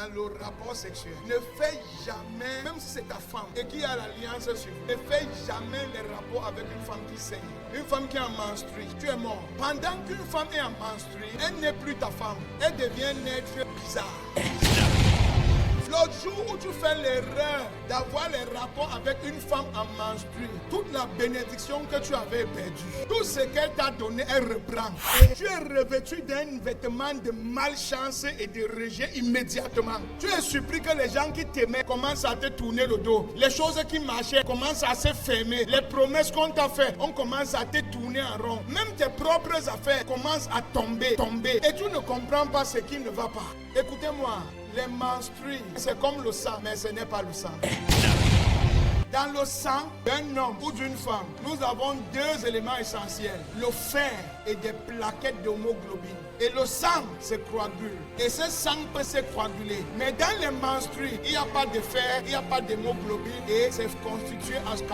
dans le rapport sexuel, ne fais jamais, même si c'est ta femme et qui a l'alliance sur vous, ne fais jamais les rapports avec une femme qui saigne. Une femme qui est en menstrue, tu es mort. Pendant qu'une femme est en menstrue, elle n'est plus ta femme. Elle devient un être bizarre. L'autre jour où tu fais l'erreur d'avoir les rapports avec une femme en menstrue, toute la bénédiction que tu avais perdue, tout ce qu'elle t'a donné, elle reprend. Et tu es revêtu d'un vêtement de malchance et de rejet immédiatement. Tu es surpris que les gens qui t'aimaient commencent à te tourner le dos. Les choses qui marchaient commencent à se fermer. Les promesses qu'on t'a faites, on commence à te tourner en rond. Même tes propres affaires commencent à tomber. Et tu ne comprends pas ce qui ne va pas. Écoutez-moi. Les menstrues, c'est comme le sang, mais ce n'est pas le sang. Dans le sang d'un homme ou d'une femme, nous avons deux éléments essentiels. Le fer et des plaquettes d'hémoglobine. Et le sang se coagule. Et ce sang peut se coaguler. Mais dans les menstrues, il n'y a pas de fer, il n'y a pas d'hémoglobine. Et c'est constitué à 80%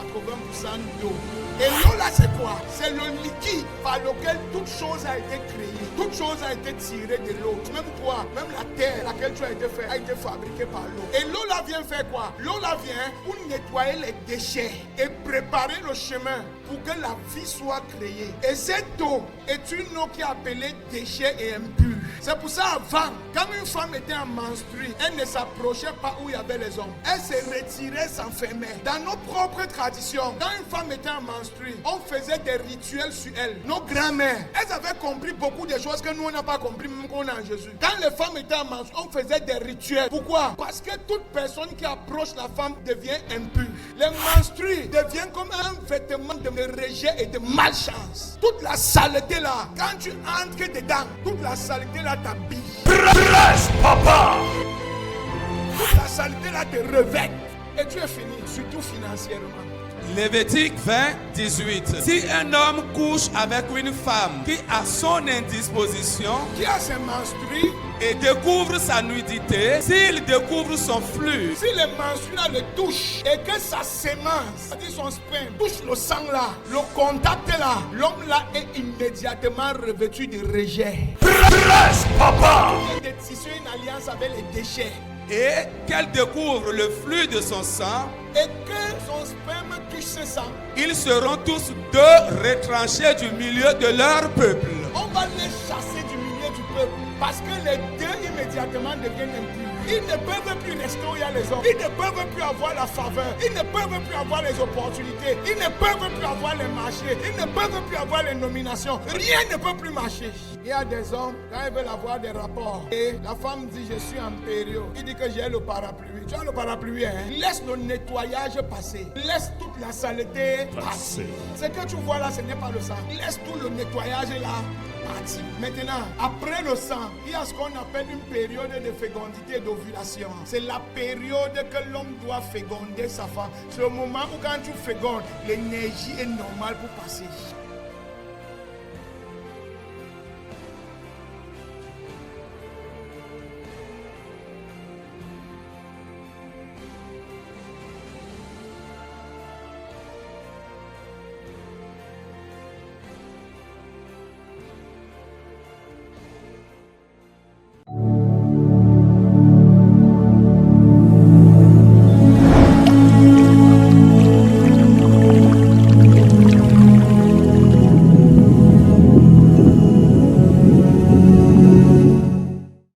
d'eau. Et l'eau là, c'est quoi? C'est le liquide par lequel toute chose a été créée. Toute chose a été tirée de l'eau. Même toi, même la terre à laquelle tu as été fait, a été fabriquée par l'eau. Et l'eau là vient faire quoi? L'eau là vient pour nettoyer les déchets et préparer le chemin pour que la vie soit créée. Et cette eau est une eau qui est appelée déchets et impurs. C'est pour ça avant, quand une femme était en menstrue, elle ne s'approchait pas où il y avait les hommes. Elle se retirait, s'enfermait. Dans nos propres traditions, quand une femme était en menstrue, on faisait des rituels sur elle. Nos grands-mères, elles avaient compris beaucoup de choses que nous on n'a pas compris même qu'on a en Jésus. Quand les femmes étaient en menstrue, on faisait des rituels. Pourquoi? Parce que toute personne qui approche la femme devient impure. Les menstrues deviennent comme un vêtement de rejet et de malchance. Toute la saleté là, quand tu entres dedans, toute la saleté là t'habille. Presse, papa! Toute la saleté là te revêt. Et tu es fini, surtout financièrement. Lévitique 20, 18. Si un homme couche avec une femme qui a son indisposition, Qui a ses menstrues, et découvre sa nudité, s'il découvre son flux, si les menstrues là le touchent et que sa sémence, c'est-à-dire son sperme, touche le sang là, le contact là, l'homme là est immédiatement revêtu de rejet. Presse, papa! Il y a des tissus, une alliance avec les déchets. et qu'elle découvre le flux de son sang, Et que son sperme touche ce sang, ils seront tous deux retranchés du milieu de leur peuple. on va les chasser du milieu du peuple. Parce que les deux immédiatement deviennent impurs. Ils ne peuvent plus rester où il y a les hommes. Ils ne peuvent plus avoir la faveur. Ils ne peuvent plus avoir les opportunités. Ils ne peuvent plus avoir les marchés. Ils ne peuvent plus avoir les nominations. Rien ne peut plus marcher. Il y a des hommes, quand ils veulent avoir des rapports, et la femme dit je suis en période. Il dit que j'ai le parapluie. Tu as le parapluie, hein? Laisse le nettoyage passer. Laisse toute la saleté passer. Ce que tu vois là, ce n'est pas le sang. Laisse tout le nettoyage là. Maintenant, après le sang, il y a ce qu'on appelle une période de fécondité et d'ovulation. C'est la période que l'homme doit féconder sa femme. C'est le moment où quand tu fécondes, l'énergie est normale pour passer.